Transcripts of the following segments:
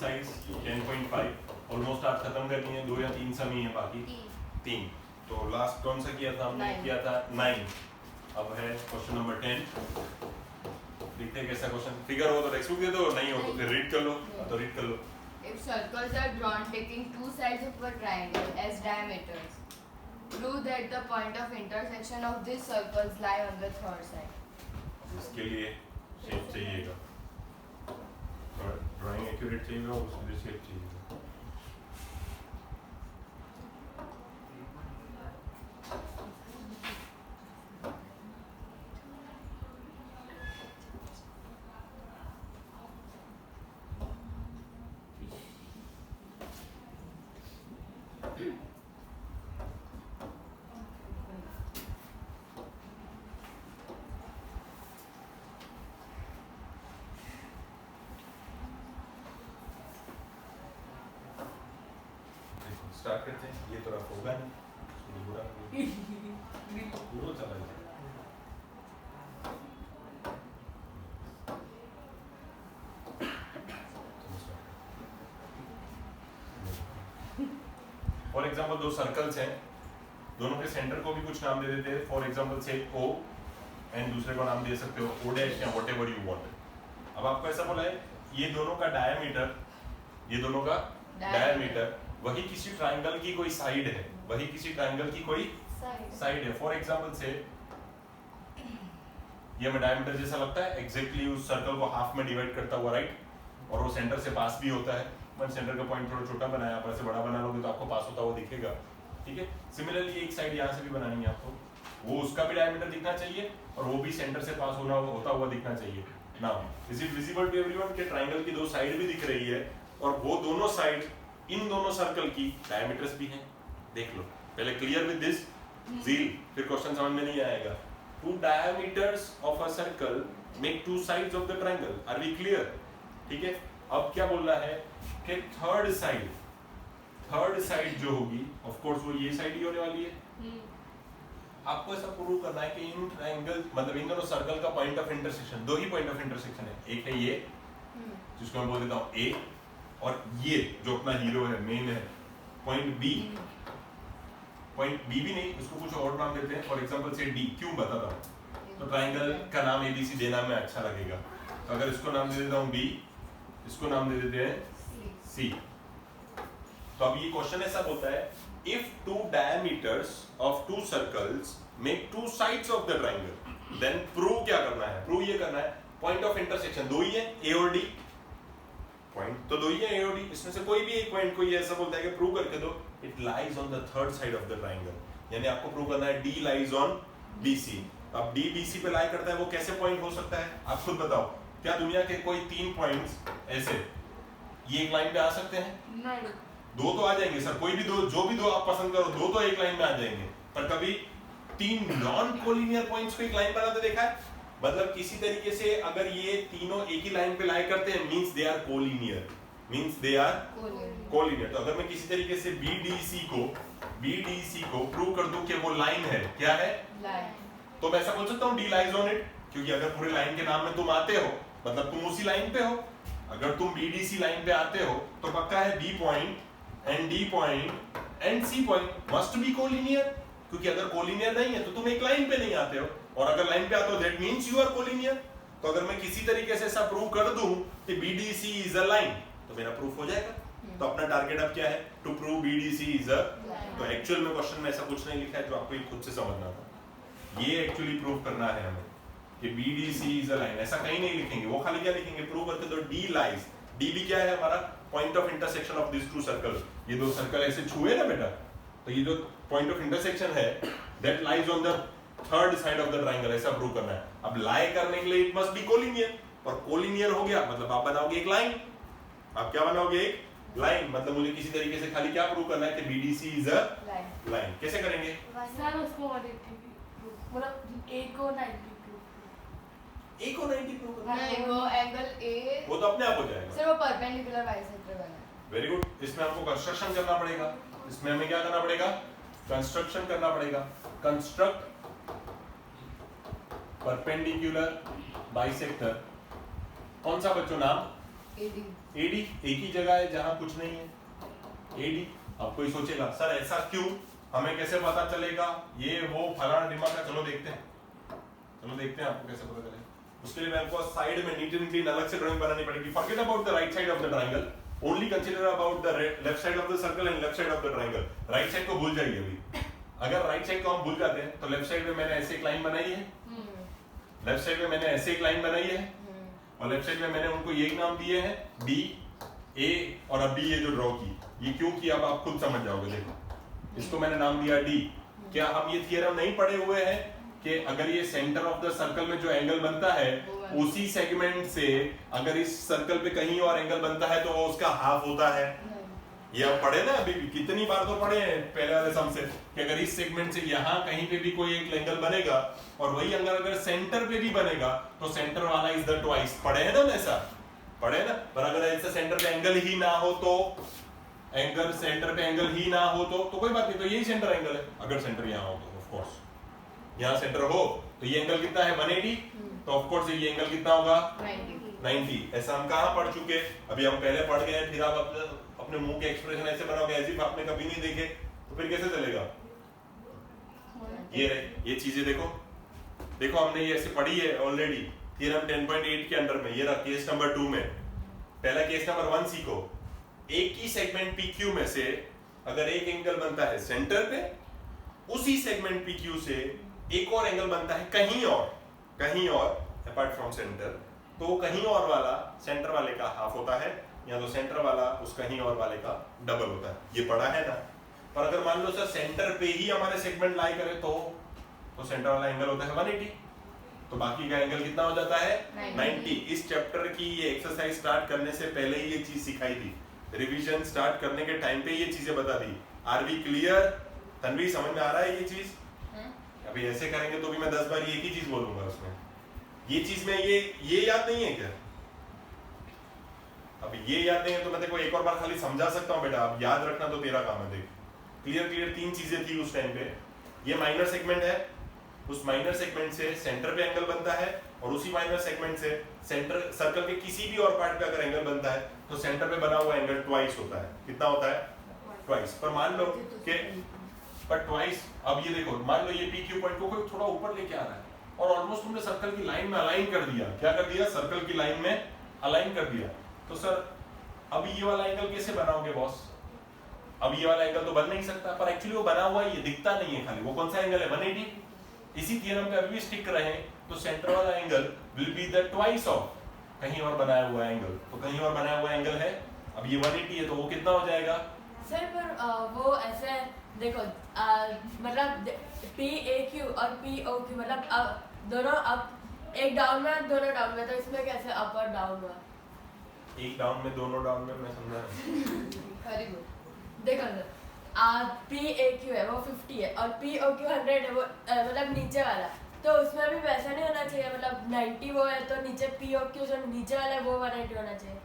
Exercise 10.5 almost आज खत्म करनी है, 2 या 3 सम ही है बाकी, 3। तो लास्ट कौन सा किया था हमने? किया था 9। अब है क्वेश्चन नंबर 10। देखते हैं कैसा क्वेश्चन। फिगर हो तो टेक्स्ट बुक दे दो, नहीं हो तो फिर रीड कर लो। तो रीड कर लो। If circles are drawn taking two sides of a triangle as diameters, prove that the point of intersection of these circles lie on the third side. इसके लिए शेप चाहिएगा, ड्राइंग एक्यूरेट चाहिएगा, उसके लिए shape चाहिएगा। Start करते हैं। ये तो रफ होगा नहीं, पूरा पूरा चला जाए। फॉर एग्जाम्पल 2 सर्कल्स हैं, दोनों के सेंटर को भी कुछ नाम दे देते हैं। फॉर एग्जाम्पल से O एंड दूसरे को नाम दे सकते हो O डैश या वॉट एवर यू वांट। अब आपको ऐसा बोला है ये दोनों का डायमीटर, ये दोनों का डायमीटर वही किसी ट्राइंगल की कोई साइड है, वही किसी ट्राइंगल की कोई साइड है। फॉर एग्जांपल से ये हमें डायमीटर जैसा लगता है, एग्जैक्टली उस सर्कल को हाफ में डिवाइड करता हुआ, राइट, और वो सेंटर से पास भी होता है। मैंने सेंटर का पॉइंट थोड़ा छोटा बनाया, आप ऐसे बड़ा बना लोगे तो आपको पास होता हुआ दिखेगा, ठीक है। सिमिलरली एक साइड यहाँ से भी बनानी है आपको, वो उसका भी डायमीटर दिखना चाहिए और वो भी सेंटर से पास होता हुआ दिखना चाहिए। Now is it visible to everyone कि ट्राइंगल की 2 साइड भी दिख रही है और वो दोनों साइड इन दोनों सर्कल की डायमीटर्स भी हैं। देख लो पहले, क्लियर विद दिस ज़ील, फिर क्वेश्चन समझ में नहीं आएगा। 2 diameters of a circle make 2 sides of the triangle. Are we clear? ठीक है। अब क्या बोल रहा है कि थर्ड साइड जो होगी, ऑफ कोर्स वो ये साइड ही होने वाली है। आपको ऐसा प्रूव करना है कि इन ट्रायंगल मतलब इन दोनों सर्कल का point of intersection, 2 he point of intersection है। एक है ये जिसको मैं बोल देता हूँ A, और ये जो अपना हीरो है, मेन है, पॉइंट B। पॉइंट B भी नहीं, उसको कुछ और नाम देते हैं। फॉर एग्जांपल से D, क्यों बताता हूँ, तो ट्राइंगल का नाम ABC देना में अच्छा लगेगा। तो अगर इसको नाम दे देता हूँ B, इसको नाम दे देते हैं C। तो अब ये क्वेश्चन ऐसा बोलता है, if 2 diameters of 2 circles make 2 sides of the triangle, then prove क्या करना है? प्रूव ये करना है पॉइंट ऑफ इंटरसेक्शन 2 ही है, A और D। पॉइंट तो 2 ही है, A और D, इसमें से कोई भी एक पॉइंट को ये ऐसा बोलता है कि प्रूव करके दो, it lies on the third side of the triangle. यानी आपको प्रूव करना है D लाइज ऑन BC। अब D BC पे लाई करता है, वो कैसे पॉइंट हो सकता है आप खुद बताओ। क्या दुनिया के कोई 3 पॉइंट्स ऐसे ये एक लाइन पे आ सकते हैं? नहीं। 2 तो आ जाएंगे सर, कोई भी 2, जो भी 2 आप पसंद करो, 2 तो एक लाइन में आ जाएंगे। पर कभी 3 नॉन कोलिनियर पॉइंट्स को एक लाइन बनाते देखा है? मतलब किसी तरीके से अगर ये तीनों एक ही लाइन पे लाई करते हैं, means they are collinear, means they are collinear. तो अगर मैं किसी तरीके से BDC को प्रूव कर दूं कि वो लाइन है, क्या है? लाइन। तो मैं ऐसा बोल सकता हूं D लाइज ऑन इट, क्योंकि अगर पूरे लाइन के नाम में तुम आते हो मतलब तुम उसी लाइन पे हो। अगर तुम BDC लाइन पे आते हो तो पक्का है B point and D point and C point must be collinear, क्योंकि अगर कोलिनियर नहीं है तो तुम एक लाइन पे नहीं आते हो, और अगर लाइन पे आते हो that means you are collinear. तो अगर मैं किसी तरीके से ऐसा प्रूव कर दूं कि BDC इज अ लाइन, तो मेरा प्रूफ हो जाएगा। तो अपना टारगेट अब क्या है? To prove BDC is a. तो एक्चुअल में क्वेश्चन में ऐसा कुछ नहीं लिखा है, जो आपको खुद से समझना था। ये एक्चुअली प्रूव करना है हमें कि BDC इज अ लाइन, ऐसा कहीं नहीं लिखेंगे। वो खाली क्या लिखेंगे? प्रूव करके दो D लाइज। D भी क्या है हमारा? Point of intersection of this 2 circle. ये 2 सर्कल ऐसे छुए ना बेटा, तो ये जो पॉइंट ऑफ इंटरसेक्शन है that lies on the third side of the triangle, ऐसा प्रूव करना है। अब लाई करने के लिए इट मस्ट बी कोलिनियर, और कोलिनियर हो गया मतलब आप बनाओगे एक लाइन। आप क्या बनाओगे? एक लाइन। मतलब मुझे किसी तरीके से खाली क्या प्रूव करना है कि BDC इज अ लाइन। कैसे करेंगे सर? उसको मतलब A को 90 प्रूव करना है। नहीं, वो एंगल A वो तो अपने आप हो जाएगा सर, वो परपेंडिकुलर बाइसेक्टर बना है। Very good. इसमें हमको कंस्ट्रक्शन करना पड़ेगा, इसमें हमें क्या करना पड़ेगा? कंस्ट्रक्शन करना पड़ेगा। Construct perpendicular bisector. कौन सा बच्चों नाम? AD. AD एक ही जगह है जहां कुछ नहीं है. AD. अब कोई सोचेगा सर ऐसा क्यों, हमें कैसे पता चलेगा ये वो फलाना दिमाग का. चलो देखते हैं आपको कैसे पता चलेगा. उसके लिए मैं आपको साइड में नीट एंड क्लीन अलग से ड्राइंग बनानी पड़ेगी. Forget about the right side of the triangle, only consider about the left side of the circle and left side of the triangle. Right side को भूल जाइए अभी. अगर राइट साइड को हम भूल जाते हैं तो लेफ्ट साइड में मैंने ऐसे एक लाइन बनाई है, लेफ्ट साइड में मैंने ऐसे एक लाइन बनाई है, और लेफ्ट साइड में मैंने उनको यही नाम दिए हैं D, A और अब B ये जो ड्रॉ की, ये क्यों किया अब आप खुद समझ जाओगे. देखो इसको मैंने नाम दिया D. क्या हम ये थियरम नहीं पढ़े हुए हैं कि अगर ये सेंटर ऑफ द सर्कल में जो एंगल बनता है उसी सेगमेंट से अगर इस सर्कल पे कहीं और एंगल बनता है तो वो उसका हाफ होता है. ये आप पढ़े ना अभी भी, कितनी बार तो पढ़े हैं पहले वाले सम से कि अगर इस सेगमेंट से यहाँ कहीं पे भी कोई एक एंगल बनेगा और वही एंगल अगर सेंटर पे भी बनेगा तो सेंटर वाला इज द ट्वाइस. पढ़े हैं ना ऐसा, पढ़े ना. पर अगर ऐसा सेंटर पे एंगल ही ना हो तो सेंटर पे एंगल ही ना हो तो कोई बात नहीं, तो यही सेंटर एंगल है. अगर सेंटर यहाँ हो तो ऑफ कोर्स, यहाँ सेंटर हो तो ये एंगल कितना है 180, तो ऑफ कोर्स ये एंगल कितना होगा 90. ऐसा हम कहाँ पढ़ चुके, अभी हम पहले पढ़ गए. फिर आप अपने मुंह के एक्सप्रेशन ऐसे बनाओगे एज इफ आपने कभी नहीं देखे तो फिर कैसे चलेगा. ये चीजें देखो हमने ये ऐसे पढ़ी है ऑलरेडी थ्योरम 10.8 के अंडर में. ये रहा केस नंबर 2 में. पहला केस नंबर 1 सीखो. एक ही सेगमेंट PQ में से अगर एक एंगल बनता है सेंटर पे, उसी सेगमेंट PQ से एक और एंगल बनता है कहीं और अपार्ट फ्रॉम सेंटर, तो कहीं और वाला सेंटर वाले का हाफ होता है, या तो सेंटर वाला उस कहीं और वाले का डबल होता है. ये पढ़ा है ना. पर अगर मान लो सर सेंटर पे ही हमारे सेगमेंट लाई करे तो सेंटर वाला एंगल होता है 180, तो बाकी का एंगल कितना हो जाता है 90. इस चैप्टर की ये एक्सरसाइज स्टार्ट करने से पहले ही ये चीज सिखाई थी. रिवीजन स्टार्ट करने के टाइम पे ये चीजें बता दी. Are we clear? तन्वी समझ में आ रहा है ये चीज? अभी ऐसे करेंगे तो भी मैं 10 बार एक ही चीज बोलूंगा उसमें. ये चीज में ये याद नहीं है क्या? अभी ये याद नहीं है तो मैं देखो एक और बार खाली समझा सकता हूँ बेटा. अब याद रखना तो तेरा काम है. देख क्लियर 3 चीजें थी उस टाइम पे. ये माइनर सेगमेंट है, उस माइनर सेगमेंट से सेंटर पे एंगल बनता है, और उसी माइनर सेगमेंट से सेंटर सर्कल के किसी भी और पार्ट पे अगर एंगल बनता है तो सेंटर पे बना हुआ एंगल ट्वाइस होता है. कितना होता है? ट्वाइस. पर मान लो कि ट्वाइस. अब ये देखो मान लो ये PQ पॉइंट को कोई थोड़ा ऊपर लेके आ रहा है और ऑलमोस्ट तुमने सर्कल की लाइन में अलाइन कर दिया. क्या कर दिया? सर्कल की लाइन में अलाइन कर दिया. तो सर अब ये वाला एंगल कैसे बनाओगे बॉस? अब ये वाला एंगल तो बन नहीं सकता, पर एक्चुअली वो बना हुआ है, ये दिखता नहीं है खाली. वो कौन सा एंगल है 180. इसी थ्योरम पे अभी भी स्टिक रहे तो सेंटर वाला angle will be the twice of कहीं और बनाया हुआ एंगल. तो कहीं और बनाया हुआ एंगल है, अब ये 180 है तो वो कितना हो जाएगा सर? पर वो ऐसे देखो मतलब PAQ और POQ मतलब दोनों अप, एक डाउन में दोनों डाउन में, तो इसमें कैसे अप और डाउन हुआ? एक डाउन में दोनों डाउन में, मैं समझा. Very good. देखो सर PAQ है वो 50 है और POQ 100 है, वो मतलब नीचे वाला. तो उसमें भी वैसा नहीं होना चाहिए, मतलब 90 वो है तो नीचे POQ जो नीचे वाला है वो 180 होना चाहिए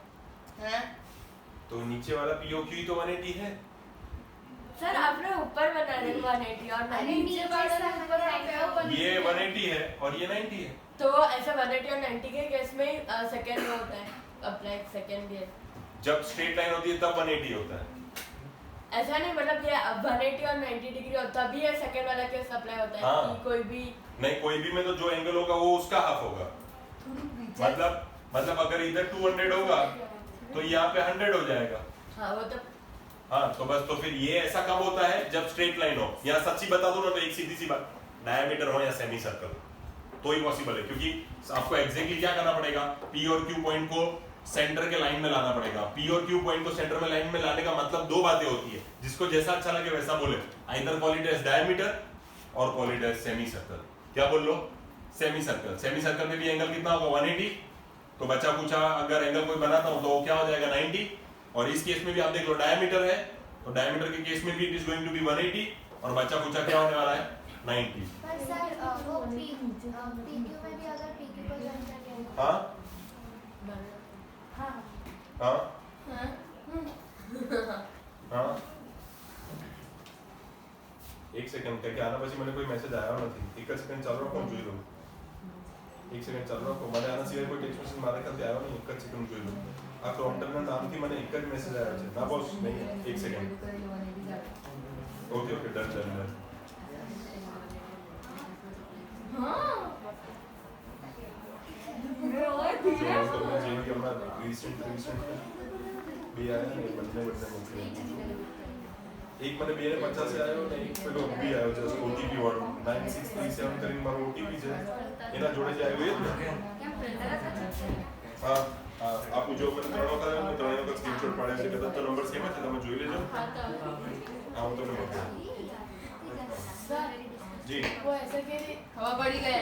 है? तो नीचे वाला POQ ही तो 180 है सर. आपने ऊपर बना रहे 180 और नीचे वाला ऊपर ये 180 है और ये 90 है. तो ऐसा 180 और 90 के केस में सेकंड में होता है अप्लाई. सेकंड भी है जब स्ट्रेट लाइन होती है तब 180 होता है. ऐसा नहीं, मतलब ये 180 और 90 डिग्री होता भी है सेकंड वाला केस अप्लाई होता है. हाँ. कि कोई भी नहीं, कोई भी में तो जो एंगल होगा वो उसका हाफ होगा. मतलब अगर इधर 200 होगा तो यहाँ पे 100 हो जाएगा. हाँ वो तो हाँ, तो बस तो फिर ये ऐसा कब होता है जब स्ट्रेट लाइन हो. यहाँ सच्ची बता दूं ना तो एक सीधी सी बात, डायमीटर हो या सेमी सर्कल तो ही पॉसिबल है. क्योंकि आपको एग्जैक्टली क्या करना पड़ेगा, P और Q पॉइंट को सेंटर के लाइन में लाना पड़ेगा. P और Q पॉइंट को सेंटर में लाइन में लाने का मतलब दो बातें होती है. जिसको जैसा अच्छा लगे वैसा बोले. Either call it as diameter और call it as semi circle. क्या बोल लो? Semi circle. सेमी सर्कल में भी एंगल कितना होगा 180. तो बच्चा पूछा अगर एंगल कोई बनाता हूं तो क्या हो जाएगा 90. और इस केस में भी आप देख लो डायमीटर है तो डायमीटर के केस में भी it is going to be 180. और बच्चा पूछा क्या होने वाला है 90. पर सर वो PQ में भी अगर PQ को ज्वाइन करके हाँ हाँ हाँ हाँ. एक सेकंड क्या आना પછી મને કોઈ મેસેજ આવ્યો નથી. એક સેકન્ડ ચાલુ રાખો જોઈ લઉં. એક સેકન્ડ ચાલુ રાખો. મને આના સિવાય કોઈ ટેક્સ્ટ મેસેજ મારા ખ્યાલથી આવ્યો નહીં. એક જ સેકન્ડ જોઈ લઉં. આ ક્રોમ્પટનના નામથી મને એક જ મેસેજ આવ્યો છે ના બોસ નહીં એક second okay okay done done done જો તમને જેવી કે હમણાં રિસેન્ટ બે આયા ને બંને મોકલી એક મને 250 આયો ને એક પેલો બી આયો જસ્ટ ઓટીપી વાળો 9637 કરીને મારો ઓટીપી છે એના જોડે જે આવ્યો એ જ ને હા આપું જો મને ત્રણ વખત આવ્યો ત્રણ વખત સ્ક્રીનશોટ પાડ્યો છે કદાચ તો નંબર સેમ છે તમે જોઈ લેજો હા હું તમને મોકલું जी वो ऐसा कह रही हवा पड़ी गया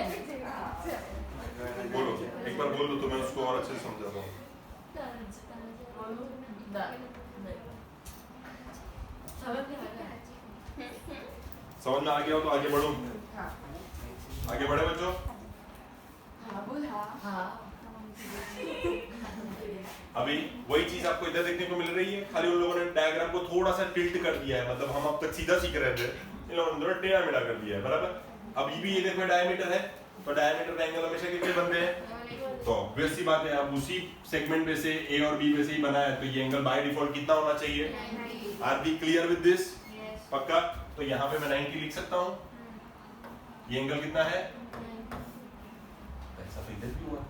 बोलो एक बार बोल दो तो मैं उसको और अच्छे से समझाता हूँ समझ में आ गया हो तो आगे बढ़ो आगे बढ़े बच्चों हाँ बोल हाँ अभी वही चीज आपको इधर देखने को मिल रही है खाली उन लोगों ने डायग्राम को थोड़ा सा टिल्ट कर दिया है मतलब हम अब तक सीधा सीख रहे थे इन लोगों ने थोड़ा टेढ़ा मेढ़ा कर दिया है बराबर अब ये भी ये देखो डायमीटर है तो डायमीटर का एंगल हमेशा कितने बनते हैं तो ऑब्वियस सी बात है अब उसी सेगमेंट में से ए और बी में से ही बना है तो ये एंगल बाय डिफॉल्ट कितना होना चाहिए are be clear with this पक्का तो यहाँ पे मैं 90 लिख सकता हूँ ये एंगल कितना है ऐसा तो इधर भी हुआ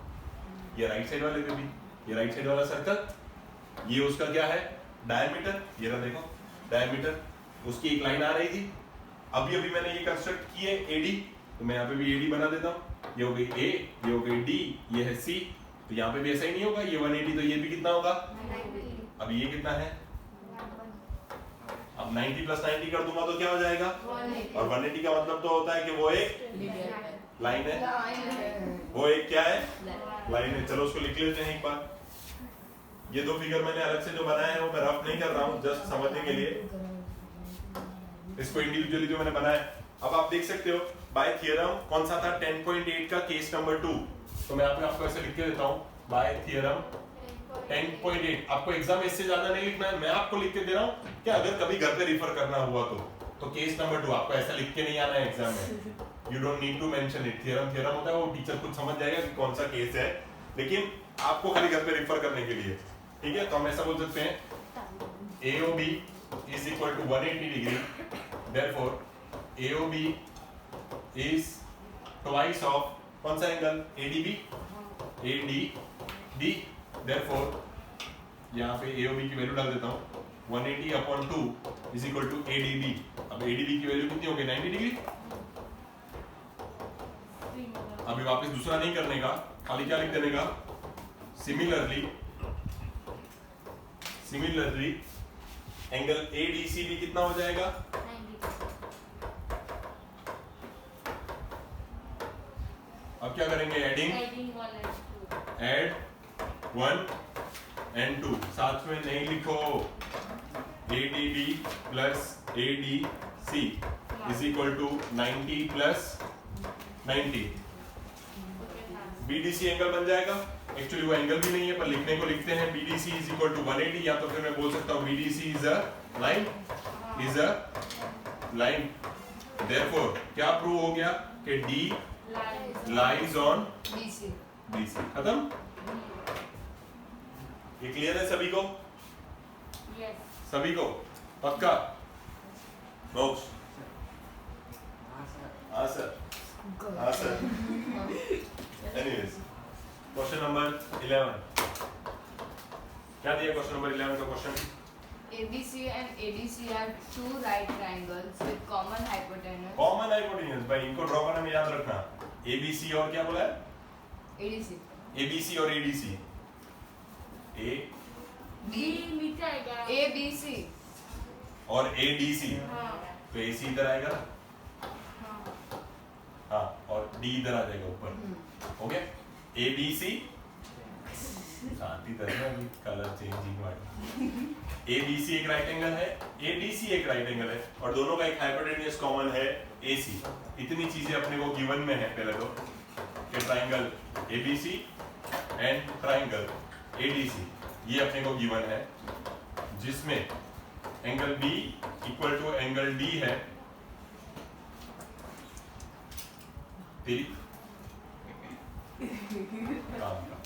ये राइट साइड वाले पे भी ये राइट साइड वाला सर्कल ये उसका क्या है डायमीटर ये रहा देखो डायमीटर उसकी एक लाइन आ रही थी अभी मैंने ये कंस्ट्रक्ट की है एडी तो मैं यहाँ पे भी एडी बना देता हूँ ये हो गई ए ये हो गई डी ये है सी तो यहाँ पे भी ऐसा ही नहीं होगा ये 180 तो ये भी कितना होगा अब ये कितना है अब 90 प्लस 90 कर दूंगा तो क्या हो जाएगा और 180 का मतलब तो होता है कि वो एक लाइन है वो एक क्या है लाइन है चलो उसको लिख लेते हैं एक बार ये दो फिगर मैंने अलग से जो बनाए हैं वो मैं रफ नहीं कर रहा हूँ जस्ट समझने के लिए इसको इंडिविजुअली जो मैंने बनाया अब आप देख सकते हो बाय थ्योरम कौन सा था 10.8 का केस नंबर 2 तो मैं आपको ऐसे लिख के देता हूँ बाय थ्योरम 10.8 आपको एग्जाम इससे ज्यादा नहीं लिखना है मैं आपको लिख के दे रहा हूँ कि अगर कभी घर पे रिफर करना हुआ तो केस नंबर 2 आपको ऐसा लिख के नहीं आना है एग्जाम में you don't need to mention it theorem होता है वो टीचर खुद समझ जाएगा कि कौन सा केस है लेकिन आपको खाली घर पे रिफर करने के लिए ठीक है तो हम ऐसा बोल सकते हैं AOB is equal to 180 degree therefore AOB is twice of कौन सा एंगल ADB therefore यहाँ पे AOB की वैल्यू डाल देता हूँ 180 upon 2 is equal to ADB अब ADB की वैल्यू कितनी होगी 90 डिग्री अभी वापस दूसरा नहीं करने का खाली क्या लिख देने का सिमिलरली एंगल ADCB कितना हो जाएगा अब क्या करेंगे एडिंग एड 1 and 2 साथ में नहीं लिखो ADB plus ADC is equal to 90 plus 90 BDC angle बन जाएगा एक्चुअली वो एंगल भी नहीं है पर लिखने को लिखते हैं BDC is equal to 180 या तो फिर मैं बोल सकता हूँ BDC is a line therefore क्या प्रूव हो गया कि D lies on BC खत्म ये क्लियर है सभी को सभी को पक्का मोक्ष हाँ सर एनीवेज क्वेश्चन नंबर 11 क्या दिया क्वेश्चन नंबर 11 का question ABC and ADC are two right triangles with common hypotenuse. Common hypotenuse भाई इनको ड्रॉ करने में याद रखना ABC और क्या बोला है ADC. ABC और ADC A ABC. और ADC तो AC इधर आएगा हाँ और D इधर आ जाएगा ऊपर हो गया ABC शांति तरह कलर चेंजिंग वाली ABC एक राइट एंगल है ADC एक राइट एंगल है और दोनों का एक हाइपोटेन्यूज कॉमन है AC इतनी चीजें अपने को गिवन में है पहले तो कि triangle ABC and triangle ADC ये अपने को गिवन है जिसमें angle B equal to angle D है तेरी काम का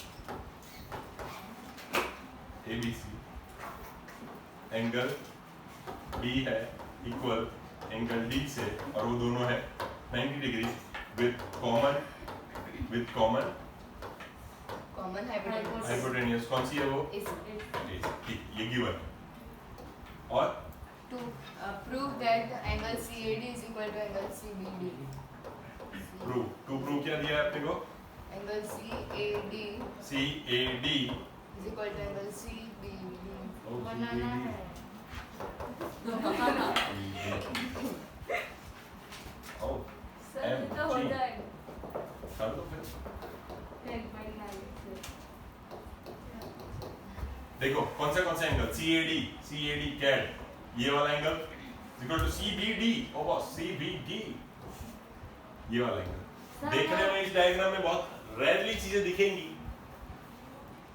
ABC एंगल B है इक्वल एंगल D से और वो दोनों है 90 डिग्री विथ कॉमन हाइपोटेन्यूज। कौन सी है वो? ये गिवन है। और to prove that the angle CAD is equal to angle CBD. Prove क्या दिया है आपने को? Angle CAD CAD is equal to angle CBD. बनाना है सर तो हो जाएगा कर दो फिर। देखो कौन सा एंगल CAD CAD ये वाला angle equal to CBD oh boss CBD ये वाला एंगल। देखने में इस डायग्राम में बहुत रेयरली चीजें दिखेंगी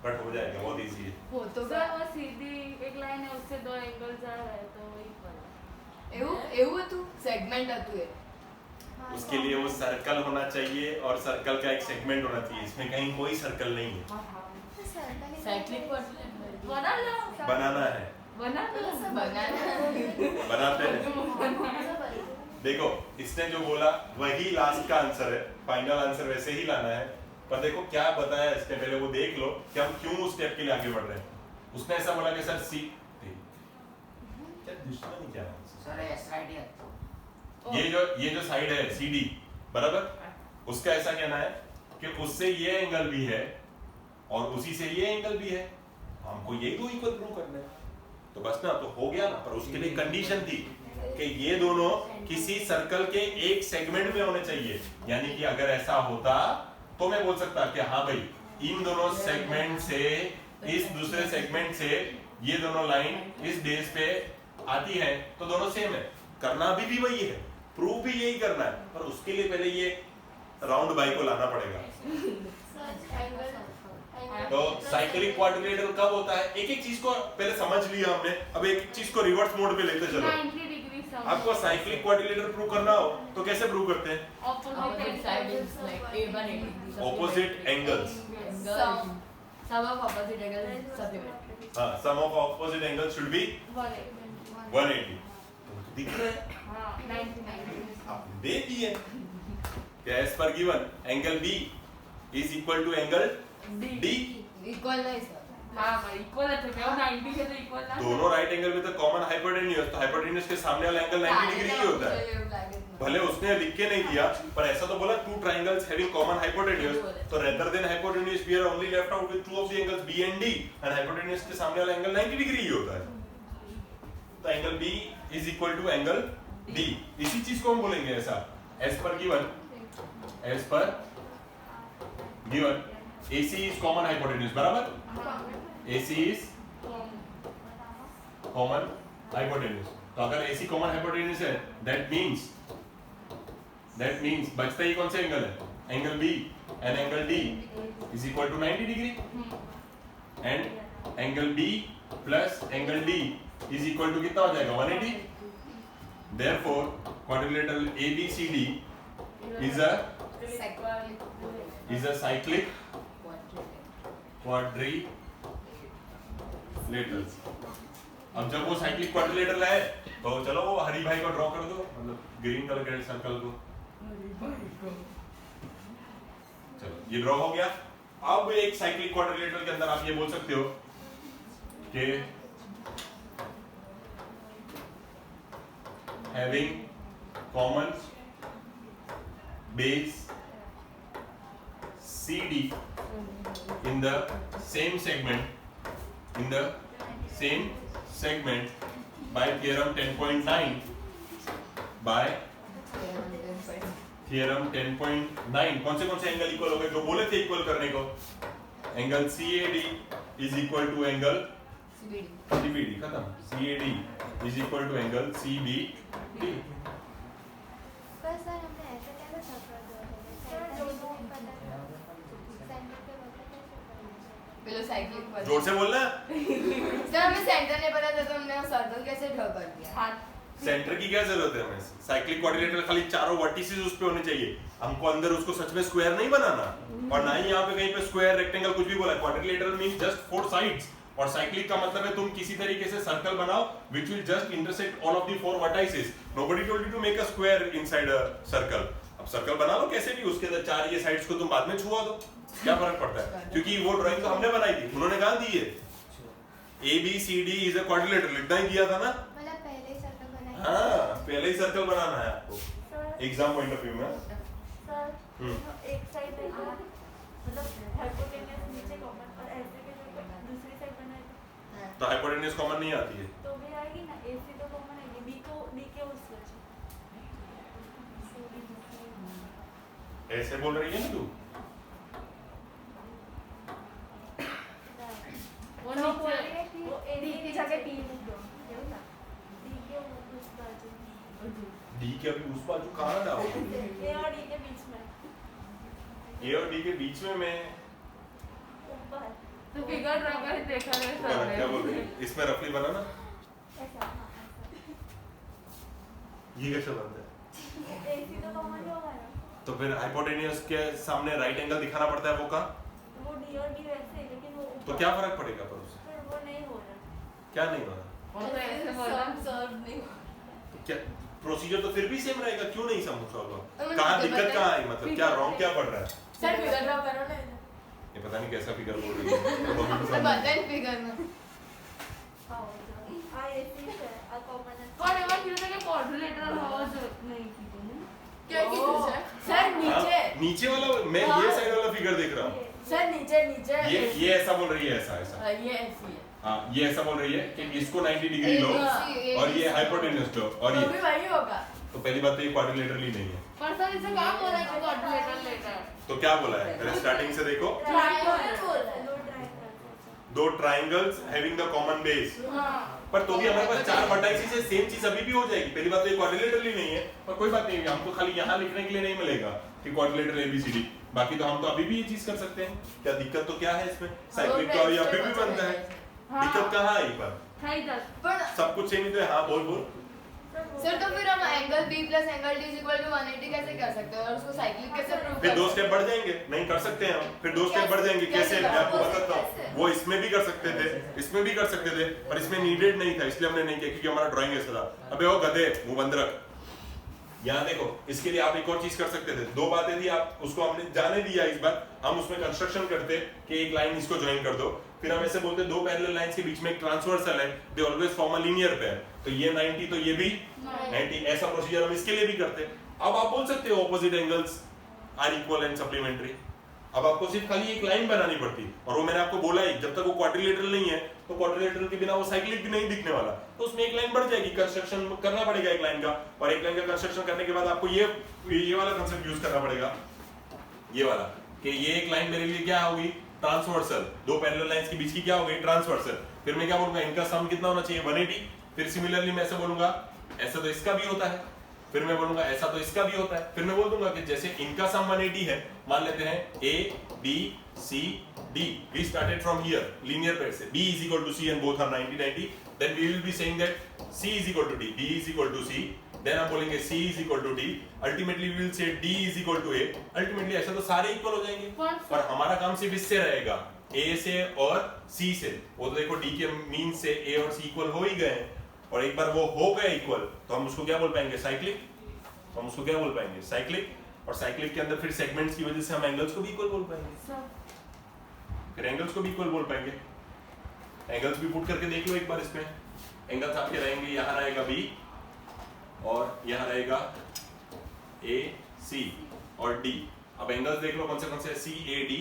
बट हो जाएगा, बहुत इजी है। हो तो सर वो सीधी एक लाइन है उससे दो एंगल जा रहा है तो वही पड़ा। એવું હતું સેગમેન્ટ હતું એ उसके लिए वो सर्कल होना चाहिए और सर्कल का एक सेगमेंट होना चाहिए। इसमें कहीं कोई सर्कल नहीं है, साइक्लिक कोऑर्डिनेट बना लो बनाना है, बना लो બનાના बनाते हैं। देखो इसने जो बोला वही लास्ट का आंसर है, फाइनल आंसर वैसे ही लाना है। पर देखो क्या बताया इसने, पहले वो देख लो कि हम क्यों उस स्टेप के लिए आगे बढ़ रहे हैं। उसने ऐसा बोला कि सर सी क्या दुश्मनी क्या है सर एस साइड है ये जो साइड है CD बराबर, उसका ऐसा कहना है कि उससे ये एंगल भी है और उसी से ये एंगल भी है, हमको यही दो इक्वल प्रूव करना है। तो बस ना, तो हो गया ना। पर उसके लिए कंडीशन थी कि ये दोनों किसी सर्कल के एक सेगमेंट में होने चाहिए। यानी कि अगर ऐसा होता तो मैं बोल सकता कि हाँ भाई इन दोनों सेगमेंट से इस दूसरे सेगमेंट से ये दोनों लाइन इस बेस पे आती है तो दोनों सेम है। करना भी वही है, प्रूव भी यही करना है, पर उसके लिए पहले ये राउंड बाई को लाना पड़ेगा। तो साइक्लिक क्वाड्रिलेटरल कब होता है? एक एक चीज को पहले समझ लिया हमने, अब एक एक चीज को रिवर्स मोड पे लेते चलो। 90 डिग्री सब आपको साइक्लिक क्वाड्रिलेटरल प्रूव करना हो तो कैसे प्रूव करते हैं? opposite side is like A180 opposite angles. sum of opposite angles supplementary हाँ, sum of opposite angle should be 180। तो दिख रहा है हाँ 90 आपने दे दिए कि एज पर given angle B is equal to angle D। Equal નહીં સર हाँ भाई इक्वल है तो क्या 90 है तो इक्वल ना दोनों राइट एंगल में तो कॉमन हाइपोटेन्यूज, तो हाइपोटेन्यूज के सामने वाला एंगल 90 डिग्री ही होता है। એવું લાગે છે भले उसने लिख के नहीं दिया पर ऐसा तो बोला two triangles having common hypotenuse, तो rather than hypotenuse we are only left out with two of the angles B and D and hypotenuse के सामने वाला एंगल 90 डिग्री ही होता है। तो angle B is equal to angle D। इसी चीज को हम बोलेंगे ऐसा एज पर given AC is common hypotenuse बराबर, AC is common hypotenuse। तो अगर AC common hypotenuse है that means बचता ही कौन सा एंगल है? Angle B and angle D is equal to 90 degree and angle B plus angle D is equal to कितना हो जाएगा? 180। Therefore quadrilateral ABCD is a cyclic quadrilateral. अब जब वो साइक्लिक क्वाड्रिलेटरल है तो चलो वो हरी भाई को ड्रॉ कर दो, मतलब ग्रीन कलर के सर्कल को। चलो ये ड्रॉ हो गया। अब एक साइक्लिक क्वाड्रिलेटरल के अंदर आप ये बोल सकते हो कि having common base CD in the same segment by theorem 10.9 कौन से एंगल इक्वल हो गए जो बोले थे इक्वल करने को? Angle CAD is equal to angle CBD। खत्म। CAD is equal to angle CBD। पर सर हमने ऐसे कैसे सर्कल ड्रॉ किया? પેલો સાયક્લિક પર जोर से बोलना। सर हमें सेंटर नहीं पता था तो हमने सर्कल कैसे ड्रॉ कर दिया? हाथ सेंटर की क्या जरूरत है हमें? साइक्लिक क्वाड्रिलेटरल खाली चारों वर्टिसेस उस पे होने चाहिए, हमको अंदर उसको सच में स्क्वायर नहीं बनाना। और ना ही यहाँ पे कहीं पे स्क्वायर रेक्टेंगल कुछ भी बोला। क्वाड्रिलेटरल मींस जस्ट 4 साइड्स, और साइक्लिक का मतलब है तुम किसी तरीके से सर्कल बनाओ which will just intersect all of the four vertices. Nobody told you to make a square inside a circle. अब सर्कल बना लो कैसे भी, उसके अंदर चार ये साइड्स को तुम बाद में छुआ दो, क्या फर्क पड़ता है, क्योंकि वो ड्राइंग तो हमने बनाई थी, उन्होंने कहा दी है ABCD is a quadrilateral, लिखना ही किया था ना। मतलब पहले ही सर्कल बनाया। हाँ, पहले ही सर्कल बनाना है आपको एग्जाम पॉइंट ऑफ व्यू में। सर एक साइड है मतलब हाइपोटेन्यूज नीचे कॉमन और ऐसे के जो दूसरी साइड बनाए तो हाइपोटेन्यूज कॉमन नहीं आती है, तो भी आएगी ना, AC तो कॉमन आएगी, B के उस वजह ऐसे बोल रही है ना तू। वो तो नीचे बोलिए कि वो D की जगह T लिख दो, ये ना D के उस बाजू डी के अभी उस बाजू कहाँ डालो, A और D के बीच में ए और डी के बीच में मैं ऊपर तो फिगर ड्रा कर देखा है क्या बोल रही है, इसमें रफली बनाना, ऐसा, हाँ ऐसा। ये कैसे बनता है, AC तो कॉमन ही होगा ना, तो फिर हाइपोटेन्यूज के सामने राइट एंगल दिखाना पड़ता है, वो का वो D और D वैसे ही, लेकिन वो तो ऊपर क्या फर्क पड़ेगा पर उससे, फिर वो नहीं हो रहा। क्या नहीं होगा, वो तो ऐसे बोला सर्व नहीं तो क्या प्रोसीजर तो फिर भी सेम रहेगा, क्यों नहीं समझ होगा, मतलब कहाँ मुझे दिक्कत पता कहाँ है। आई, मतलब क्या रॉन्ग क्या पड़ रहा है, सर फिगर ड्रॉ करो ना इधर। ये पता नहीं कैसा फिगर बोल रही है बटन फिगर में हाँ हो जाएगा। AC है, कॉमन है। और एक बार फिर से क्वाड्रिलेटरल हाउ नहीं की तूने क्या की सर नीचे, हाँ, नीचे वाला मैं ये साइड वाला फिगर देख रहा हूँ, सर नीचे नीचे ये ऐसा बोल रही है, ऐसा ऐसा, ये ऐसी है, हाँ ये ऐसा बोल रही है कि इसको 90 डिग्री लो ABC, और ये हाइपोटेन्यूज लो, और तो ये भी वही होगा। तो पहली बात तो ये क्वाड्रिलेटरली नहीं है, पर सर इसे क्या बोला कि क्वाड्रिलेटरल लेटर तो क्या बोला है, पहले स्टार्टिंग से देखो, ट्रायंगल बोल रहा है। लो ट्रायंगल। दो triangles having the common base, हां पर तो भी हमारे पास चार वर्टाइसेस से सेम चीज अभी भी हो जाएगी, पहली बात तो ये क्वाड्रिलेटरली नहीं है, पर कोई बात नहीं, हमको खाली यहाँ लिखने के लिए नहीं मिलेगा कि क्वाड्रिलेटरल ABCD, बाकी तो हम तो अभी भी ये चीज कर सकते हैं, क्या दिक्कत तो क्या है इसमें, साइक्लिक तो ये अभी भी बनता है, दिक्कत कहाँ आई पर, था इधर पर सब कुछ सेम ही तो है, हाँ बोल बोल, सर तो फिर हम angle B plus angle D is equal to 180 कैसे कर सकते हैं और उसको साइक्लिक कैसे प्रूव फिर कर दो सकते स्टेप बढ़ जाएंगे, नहीं कर सकते हैं हम, फिर दो स्टेप बढ़ जाएंगे, कैसे मैं आपको बताता हूँ, वो इसमें भी कर सकते थे, इसमें भी कर सकते थे, पर इसमें नीडेड नहीं था, इसलिए हमने नहीं किया, क्योंकि हमारा ड्राइंग ऐसा था। अबे वो गधे मुंह बंद रख, यहाँ देखो, इसके लिए आप एक और चीज कर सकते थे, दो बातें थी, आप उसको हमने जाने दिया इस बार, हम उसमें कंस्ट्रक्शन करते कि एक लाइन इसको ज्वाइन कर दो, फिर हम ऐसे बोलते दो पैरेलल लाइंस के बीच में एक ट्रांसवर्सल है, they always form a linear pair, तो ये 90 तो ये भी 90, ऐसा प्रोसीजर हम इसके लिए भी करते। अब आप बोल सकते हो opposite angles are equal and supplementary, अब आपको सिर्फ खाली एक लाइन बनानी पड़ती, और वो मैंने आपको बोला ही, जब तक वो क्वाड्रिलेटरल नहीं है तो क्वाड्रिलेटरल के बिना वो साइक्लिक भी नहीं दिखने वाला, तो उसमें एक लाइन बढ़ जाएगी, कंस्ट्रक्शन करना पड़ेगा एक लाइन का, और एक लाइन का कंस्ट्रक्शन करने के बाद आपको ये वाला कांसेप्ट यूज करना पड़ेगा, ये वाला, कि ये एक लाइन मेरे लिए क्या होगी, ट्रांसवर्सल, दो पैरेलल लाइंस के बीच की क्या हो गई, ट्रांसवर्सल, फिर मैं क्या बोलूंगा, इनका सम कितना होना चाहिए, 180, फिर सिमिलरली मैं ऐसे बोलूंगा, ऐसा तो इसका भी होता है, फिर मैं बोलूंगा ऐसा तो इसका भी होता है, फिर मैं बोल दूंगा कि जैसे इनका सम 180 है, मान लेते हैं A B C D, we started from here linear pair से, B is equal to C and both are 90 90, then we will be saying that C is equal to D, D is equal to C, then हम बोलेंगे C is equal to D, ultimately we will say D is equal to A, ultimately ऐसा तो सारे equal हो जाएंगे, पर हमारा काम सिर्फ इससे रहेगा, A से और C से, वो तो देखो D के मीन से A और C इक्वल हो ही गए, और एक बार वो हो गए इक्वल, तो हम उसको क्या बोल पाएंगे, साइक्लिक, हम उसको क्या बोल पाएंगे, साइक्लिक, और साइक्लिक के अंदर फिर सेगमेंट्स की वजह से हम एंगल्स को भी इक्वल बोल पाएंगे, फिर एंगल्स को भी इक्वल बोल पाएंगे, एंगल्स भी पुट करके देख लो एक बार, इसमें एंगल्स आपके रहेंगे, यहाँ रहेगा B और यहाँ रहेगा A C और D, अब एंगल्स देख लो कौन से CAD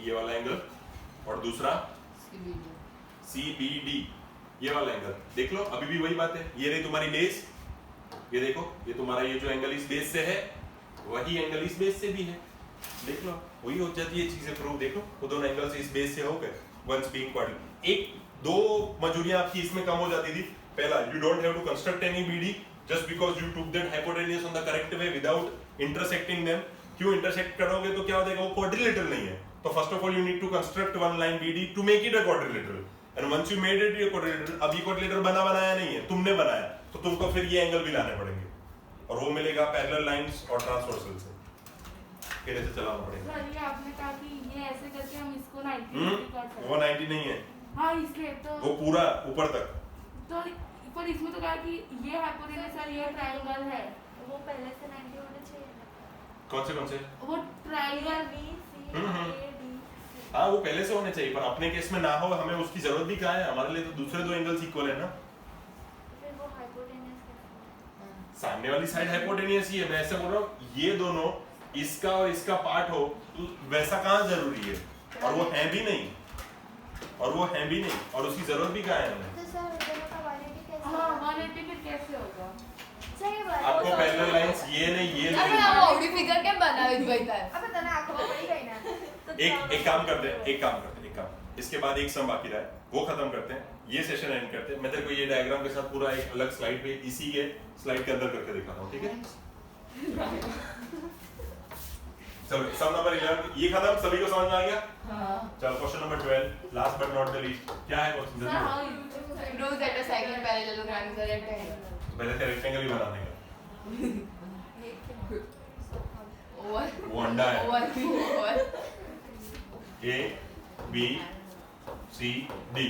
ये वाला एंगल, और दूसरा CBD ये वाला एंगल, देख लो अभी भी वही बात है, ये रही तुम्हारी बेस, ये देखो ये तुम्हारा ये जो एंगल इस बेस से है वही एंगल इस बेस से भी है, देख लो वही हो जाती है चीजें प्रूव, देखो वो दोनों एंगल्स इस बेस से हो गए, वंस बीइंग क्वाड्रिलेटरल, एक दो मजूरियां आपकी इसमें कम हो जाती थी, पहला you don't have to construct any BD just because you took that hypotenuse on the correct way without intersecting them, क्यों इंटरसेक्ट करोगे तो क्या हो जाएगा, वो क्वाड्रिलेटरल नहीं है, तो first of all you need to construct one line BD to make it a quadrilateral, and once you made it a quadrilateral, अब ये क्वाड्रिलेटरल बनाया नहीं है, तुमने बनाया, तो तुमको फिर ये एंगल भी लाने पड़ेंगे, और वो मिलेगा पैरेलल लाइंस और ट्रांसवर्सल से, फिर ऐसे चलाना पड़ेगा। सर ये आपने कहा कि ये ऐसे करके हम इसको 90 डिग्री कर सकते वो हैं। 90 नहीं है, हाँ इसलिए तो वो पूरा ऊपर तक। तो पर इसमें तो कहा कि ये हाइपोटेनस और ये ट्रायंगल है, वो पहले से 90 होने चाहिए ना। कौन से वो ट्रायंगल बी सी हम्म। ए डी हाँ वो पहले से होने चाहिए, पर अपने केस में ना हो, हमें उसकी जरूरत भी कहाँ है, हमारे लिए तो दूसरे दो एंगल्स इक्वल है ना। फिर वो हाइपोटेनस है। सामने वाली साइड हाइपोटेनियस ही है, मैं ऐसे बोल रहा हूँ ये दोनों इसका और इसका पार्ट हो तो वैसा कहाँ जरूरी है, और वो है भी नहीं, और वो है भी नहीं, और उसकी जरूरत भी कहाँ है हमें। तो सर दोनों का 180 कैसे हाँ होगा? 180 फिर कैसे होगा? सही बात आपको पैरेलल लाइंस ये नहीं ये अबे नहीं। हम आवडी फिगर के बनावित बैठा अब तने आंखों में पड़ी गई ना। एक काम करते हैं, एक काम इसके बाद एक सम बाकी रहा है, वो खत्म करते हैं, ये सेशन एंड करते हैं। मैं तेरे को ये डायग्राम के साथ पूरा एक अलग स्लाइड पे इसी के स्लाइड के अंदर करके दिखाता हूँ, ठीक है। चलो सम नंबर 11 ये खत्म, सभी को समझ में आ गया। चलो question number 12 last but not the least, क्या है question? Sir, how you Prove that a cyclic parallelogram is a rectangle. पहले से रेक्टेंगल ही बनाने का, वो अंडा है। A B C D.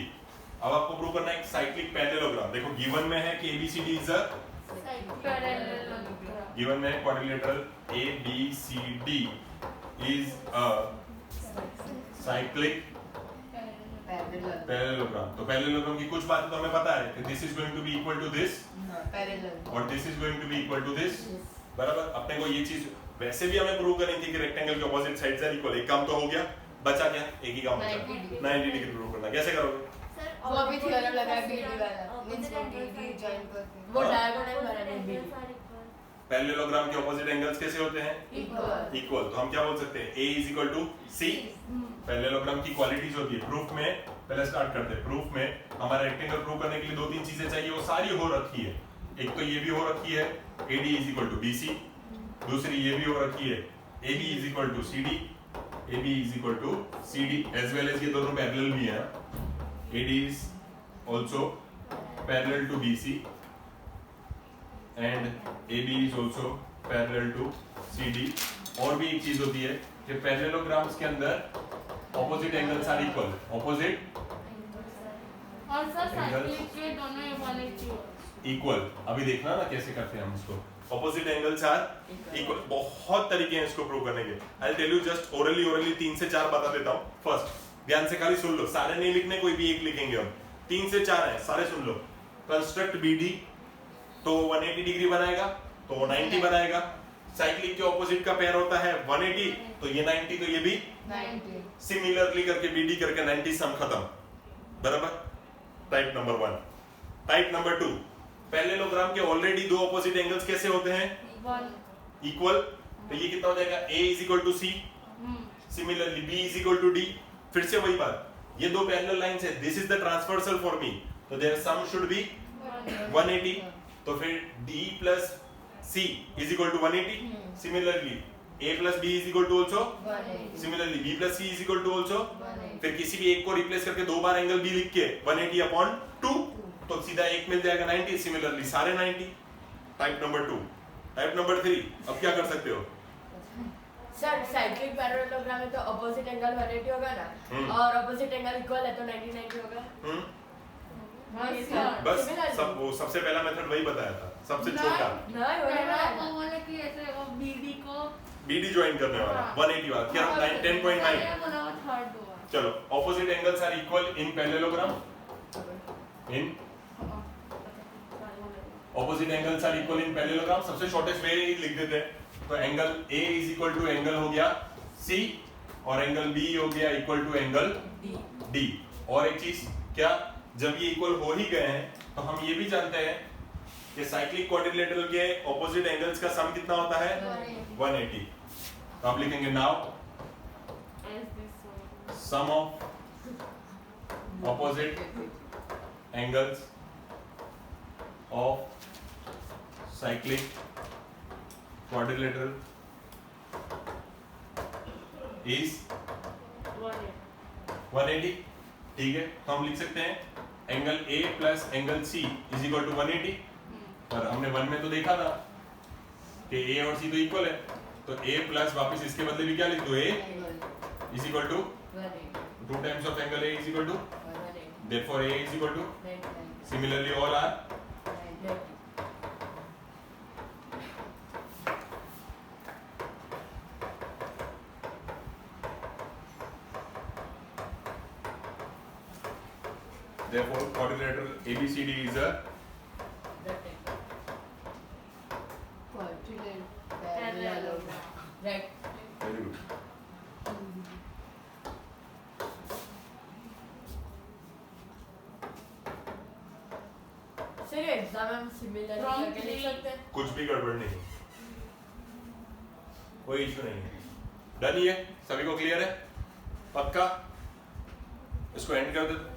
अब आपको प्रूव करना है एक साइक्लिक पैरेललोग्राम। देखो गिवन में है कि ABCD is a parallelogram. Given में quadrilateral ABCD is a cyclic parallelogram. तो पैरेललोग्राम की कुछ बातें तो हमें पता है कि this is going to be equal to this और this is going to be equal to this, बराबर। अपने को ये चीज वैसे भी हमें प्रूव करनी थी कि रेक्टेंगल के ऑपोजिट साइड्स आर इक्वल। एक काम तो हो गया, बचा क्या? एक ही काम बचा, 90 डिग्री प्रूव करना। कैसे करोगे? वो अभी थ्योरम लगा है BD वाला, मींस वो BD जॉइन करते वो डायगोनल बनाने में भी पैरेललोग्राम के ऑपोजिट एंगल्स कैसे होते हैं? इक्वल। इक्वल। तो हम क्या बोल सकते हैं? A is equal to C। Parallelogram की क्वालिटीज होती है। प्रूफ में पहले स्टार्ट करते हैं। प्रूफ में हमारा रेक्टेंगल प्रूव करने के लिए दो तीन चीजें चाहिए, वो सारी हो रखी है। एक तो ये भी हो रखी है AD is equal to BC, दूसरी ये भी हो रखी है AB is equal to CD, AB is equal to CD, as well as ये दोनों पैरेलल भी हैं। AD is also parallel to BC and AB is also parallel to CD। और भी एक चीज होती है कि पैरेललोग्राम्स के अंदर opposite angles are equal. Opposite और सर साइक्लिक के दोनों इक्वालिटी इक्वल। अभी देखना ना कैसे करते हैं हम इसको। Opposite angles are equal. बहुत तरीके हैं इसको प्रूव करने के। I tell you just orally 3 से 4 बता देता हूँ। फर्स्ट ध्यान से खाली सुन लो, सारे नहीं लिखने, कोई भी एक लिखेंगे हम। 3 से 4 है, सारे सुन लो। कंस्ट्रक्ट BD तो 180 डिग्री बनाएगा तो 90 बनाएगा। साइक्लिक के ऑपोजिट का पेयर होता है 180 तो ये 90 तो ये भी 90। सिमिलरली करके BD करके 90 सम खत्म, बराबर। Type number 1। Type number 2, parallelogram के ऑलरेडी दो ऑपोजिट एंगल्स कैसे होते हैं? 1 इक्वल। तो ये कितना हो जाएगा? A is equal to C, similarly B is equal to D। फिर से वही बात, ये दो पैरेलल लाइंस है, this is the transversal for me, तो देयर सम शुड बी 180। तो फिर D plus C is equal to 180। Similarly A plus B is equal to also, similarly B plus C is equal to also. फिर किसी भी एक को replace करके दो बार एंगल B लिख के 180 अपॉन 2 तो सीधा एक मिल जाएगा 90। सिमिलरली सारे 90। Type number 2। टाइप नंबर 3, अब क्या कर सकते हो? सर साइक्लिक पैरेललोग्राम में तो ऑपोजिट एंगल 180 होगा ना, और ऑपोजिट एंगल इक्वल है तो 90 होगा। बस सब वो सबसे पहला मेथड वही बताया था, सबसे छोटा। नहीं होगा वो बोले कि ऐसे वो BD को BD ज्वाइन करने वाला 180 वाला क्या? 10.9। बोला वो थर्ड हुआ। चलो opposite angles are equal in parallelogram. In opposite angles are equal in parallelogram. सबसे शॉर्टेस्ट वे लिख देते हैं। तो angle A is equal to angle हो गया C और एंगल B हो गया इक्वल टू एंगल D। और एक चीज क्या, जब ये इक्वल हो ही गए हैं तो हम ये भी जानते हैं कि साइक्लिक क्वाड्रिलेटरल के ऑपोजिट एंगल्स का सम कितना होता है? 180। तो आप लिखेंगे now sum of opposite angles of cyclic quadrilateral is 180। ठीक है, तो हम लिख सकते हैं angle A plus angle C is equal to 180। पर हमने 1 में तो देखा था कि A और C तो इक्वल है, तो A प्लस वापस इसके बदले भी क्या लिख दो? A is equal to 180. 2 times of angle A is equal to 180. therefore A is equal to 90. similarly all are 90. therefore quadrilateral ABCD is a Parallel. Right. very good. Sir ये exam में हम सिमिलर Wrong करके लिख three. सकते हैं. कुछ भी गड़बड़ नहीं, कोई इशू नहीं है. डन ही है, सभी को क्लियर है? पक्का? इसको एंड कर देते